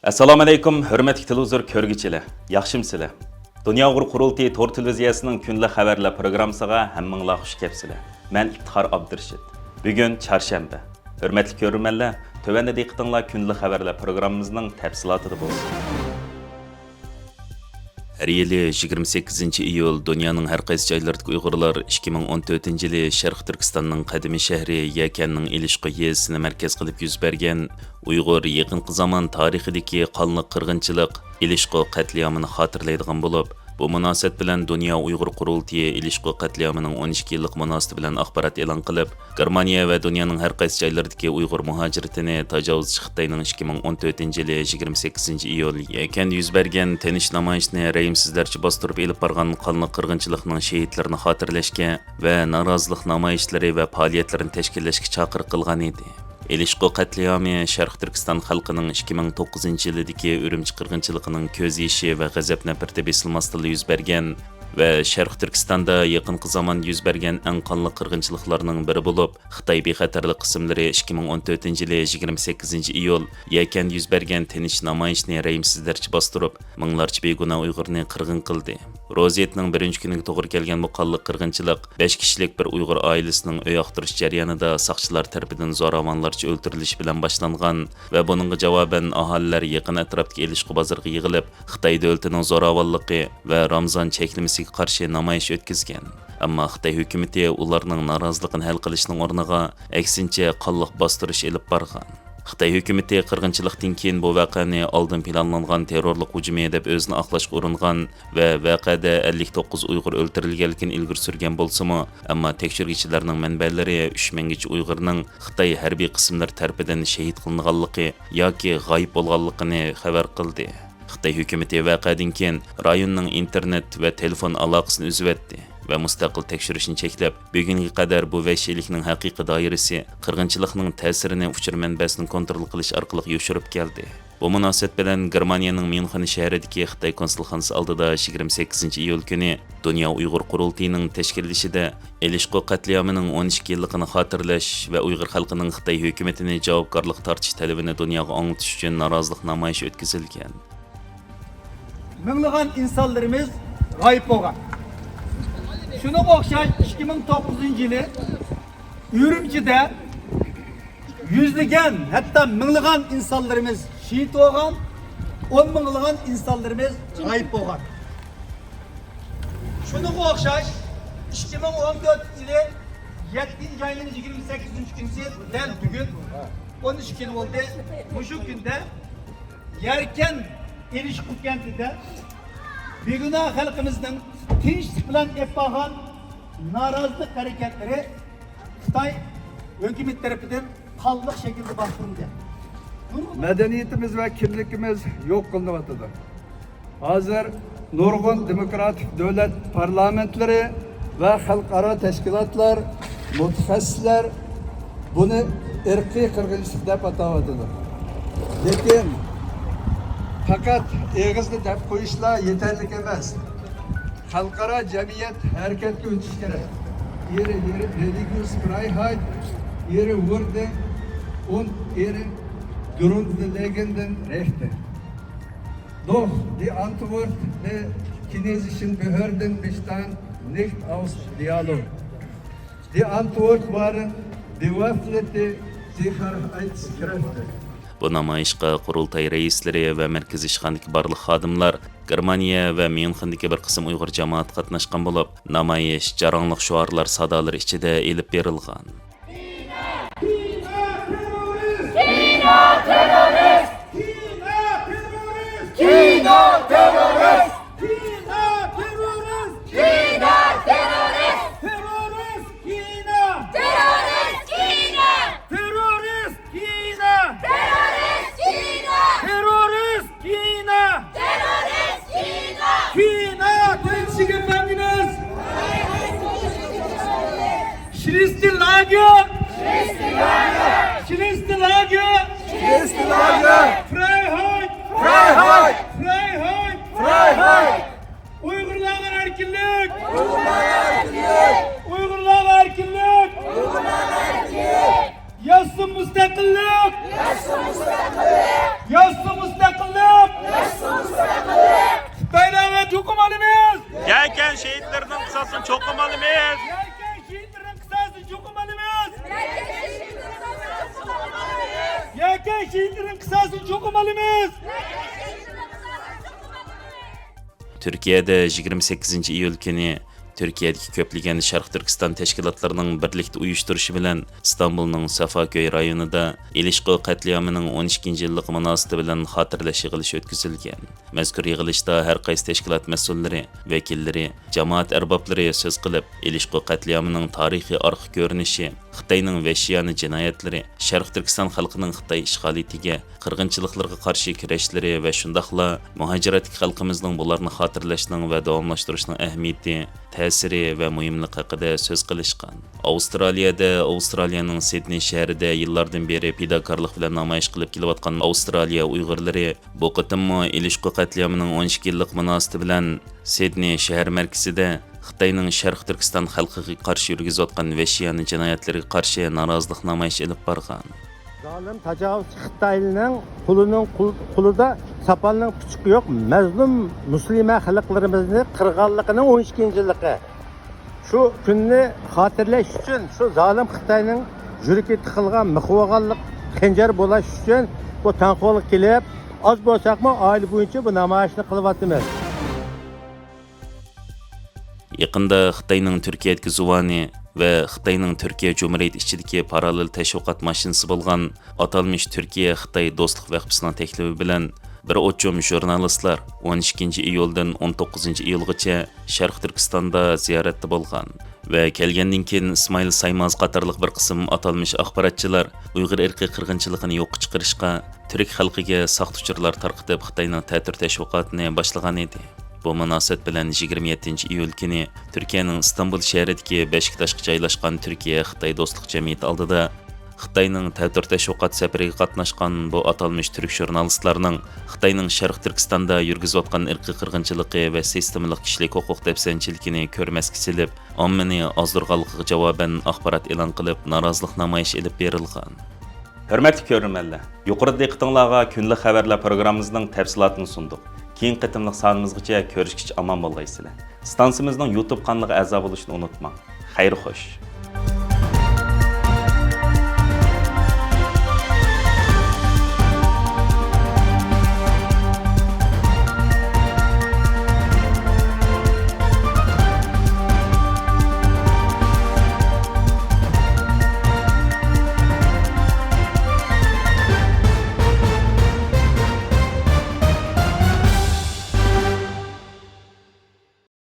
Assalomu alaykum, hurmatli televizor ko'rguvchilar. Yaxshimsizlar? Dunyo Uyg'ur qurultiyi to'r televiziyasining kunlik xabarlar programmasiga hammanglar xush kelibsizlar. Men Iftixor Abdurashid. Bugun chorshanba. Hurmatli ko'ruvchilar, tövəndə diqqətinizlər kunlik xabarlar programmamızın təfsilatı bo'lsin. Her yili 28 iyul dünyanın her qaysi joylaridagi Uyg'urlar 2014 yili Sharq Turkistonning qadimiy shahri Yakanning Ilishqi yezisini markaz qilib yuz bergan Uyg'ur yaqinqi zamon tarixidagi qonli qirg'inchilik Ilishqi qatliamini xotirlaydigan bo'lib, bu munosabat bilan Dunyo Uyg'ur qurultiyi Ilishqi qatliamining 12 yillik munosabati bilan axborot e'lon qilib, Germaniya va dunyoning har qaysi joylaridagi Uyg'ur muhojiratini tajovuzchi Xitoyning 2014 yili 28 iyul Yakan yuz bergan tinish namoyishni rayimsizlarcha bostirib elib borgan qonli qirg'inchilikning shahidlarini xotirlashga va norozilik namoyishlari va faoliyatlarini tashkillashga chaqiriq qilgan edi. Ilishqi qatliami Sharq Turkiston xalqining 2009 yilidagi Urumchi qirg'inchiligining ko'z yeshi va g'azab nafrati besilmasdan yuz bergan va Sharq Turkistonda yaqinqi zamon yuz bergan eng qonli qirg'inchiliklarning biri bo'lib, Xitoy bexatarlik qismlari 2014 yili 28 iyul Yakan yuz bergan tinish namoyishni rayimsizlarcha bostirib, minglarcha begunoh Uyg'urni qirg'in qildi. Roziyetning birinchi kuniga to'g'ri kelgan bu qonli qirg'inchilik 5 kishilik bir Uyg'ur oilasining uy yoqtirish jarayonida soqchilar tomonidan zo'ravonlarcha o'ldirilishi bilan boshlangan va buningga javoban aholilar yaqin atrofdagi Ilishqi bozoriga yig'ilib, Xitoy davlatining zo'ravonligi va Ramzon cheklamasiga qarshi namoyish o'tkazgan. Ammo Xitoy hukumati ularning noroziligini hal qilishning o'rniga aksincha qonliq bostirish elib borgan. Xitoy hukumati qirg'inchilikdan keyin bu voqeani oldin planlangan terrorlik hujumi deb o'zini oqlashga uringan va voqeada 59 Uyg'ur o'ldirilganligini ilgari surgan bo'lsa-mu, ammo tekshiruvchilarning manbalari 3000 gacha Uyg'urning Xitoy harbiy qismlari tomonidan shahid qilinganligi yoki g'oyib bo'lganligini xabar qildi. Xitoy hukumati voqeadan keyin rayonning internet va telefon aloqasini uzib etdi va mustaqil tekshirishni cheklab, bugunga qadar bu vahshiylikning haqiqiy doirasi qirg'inchilikning ta'sirini uchur manbasini kontrol qilish orqali yoshirib keldi. Bu munosabat bilan Germaniyaning Myunxen shahridagi Xitoy konsulxonasi oldida 28 iyul kuni Dunyo Uyg'ur qurultiyining tashkillashida Ilishqi qatliamining 12 yilligini xotirlash va Uyg'ur xalqining Xitoy hukumatini javobgarlik tortish talabini dunyoga anglatish uchun norozilik namoyishi o'tkazilgan. Minglagan insonlarimiz g'oyib bo'lgan. Shuna o'xshash 2009 yili Urumchida yuzlagan, hatto minglagan insonlarimiz shahid bo'lgan, 10 minglagan insonlarimiz g'oyib bo'lgan. Shuna o'xshash 2014 yili 7 ayning 28-kunisi dan bugun 13 kun bo'ldi. Shu kunda Yarkan Ilishqi kentida begunoh xalqimizning tinchlik bilan yapılgan norozilik harakatlari Xitoy hukumat tomonidan qonli shaklda bostirildi. Medeniyetimiz ve kimlikimiz yok kılınatıdı. Hazır nurgun demokratik devlet parlamentleri ve halkara teşkilatlar, mutaxassislar bunu ırkî kırgınçlık dep atavadılar. Lekin fakat ağızlı dep koyuşla yeterlik emas. Halkara cemiyet hareketli ötüş gerek. Yeri religious Freiheit, yeri Würde und yeri Grundlegenden Rechte. Doch die Antwort der chinesischen Behörden bestand nicht aus Dialog. Die Antwort waren bewaffnete Sicherheitskräfte. Bu namoyishga qurultay raisleri va markaziy ishxonadagi barliq xodimlar Germaniya va Myunxendagi bir qism Uyg'ur jamoati qatnashgan bo'lib, namoyish jarangliq shuarlar sadolari ichida elib berilgan. Freiheit! Freiheit! Freiheit! Freiheit! Uygurlar erkinlik! Uygurlar erkinlik! Uygurlar erkinlik! Uygurlar erkinlik! Yazsın müstakillik! Yazsın müstakillik! Yazsın müstakillik! insonlarimiz. Türkiye'de 28 iyul kuni Türkiye'deki köpligen Şarkı Türkistan teşkilatlarının birlikte uyuşturuşu bilen İstanbul'un Safaköy rayonida İlişqi katliamının 12. yıllık münasebeti bilen hatırlaş yig'ilishi o'tkazilgan. Mazkur yig'ilishda har qaysi teşkilat mas'ullari, vakilleri, jamoat erboblari so'z qilib, İlişqi katliamının tarixiy arx ko'rinishi, Xitoyning vahshiyona jinoyatlari, Sharq Turkiston xalqining Xitoy ishg'oliyatiga, qirg'inchiliklarga qarshi kurashlari va shundaqla muhojiratdagi xalqimizning bularni xotirlashning va davomlashtirishning ahamiyati, ta'siri va muhimligi haqida so'z qilishgan. Avstraliyaning Sidney shahrida yillardan beri fidokorlik bilan namoyish qilib kelayotgan Avstraliya Uyg'urlari bu qitimmo İlişqi katliamining 12 yillik munosabati bilan Sidney shahar markazida Xitoyning Sharq Turkiston xalqiga qarshi yurgizayotgan vahshiyona jinoyatlarga qarshi norozilik namoyishi olib borgan. Zalim təcavüzçü Xitaylı'nın kulunda sapanlığın küçük yok. Məzlum Müslüman xalqlarımızın qırğanlığının 12. yıllığı. Şu gününü hatırlaş üçün, şu zalim Xitaylı'nın jürüki tıkılgan, mıxvağanlık, xencer bolaş üçün bu tanqoğluq kelip, az bolsak mı aile boyunca bu namayişini qılıbatımız. Yaqında Xitoyning Turkiyadagi zuvani va Xitoyning Turkiya Cumhuriyeti ichidagi parallel tashviqot mashinasi bo'lgan atalmish Turkiya Xitoy do'stlik vaqfisining taklifi bilan bir o'chum jurnalistlar 12 iyuldan 19 iyulgacha Sharq Turkistonda ziyoratda bo'lgan va kelgandan keyin Ismoil Saymaz qatorliq bir qism atalmish axborotchilar Uyg'ur irqiy qirg'inchiligini yo'q chiqarishga, turk xalqiga saxt uchurlar tarqatib Xitoyning ta'tir tashviqotini boshlagan edi. Bu munosabat bilan 27 iyul kuni Turkiyaning İstanbul shahridagi Beshiktoshga joylashgan Turkiya Xitoy do'stlik jamiyati oldida Xitoyning ta'tir tashviqot safariga qatnashgan bu atalmish turk jurnalistlarning Xitoyning Sharq Turkistonda yurgizayotgan irqiy qirg'inchiligi va sistemalik kishilik huquq dafsanchiligini ko'rmasga silib, ommani ozdirganligiga javoban axborot e'lon qilib, norozilik namoyishi olib berilgan. Hörmətli görürmənlər, yuqorida diqqətinizə günlük xəbərlər proqramımızın təfsilatını sunduq. Keyin qitimliq sanımızgacha ko'rishgacha omon bo'lgaysizlar. Stansiyamizning YouTube kanaliga a'zo bo'lishni unutmang. Xayr xo'sh.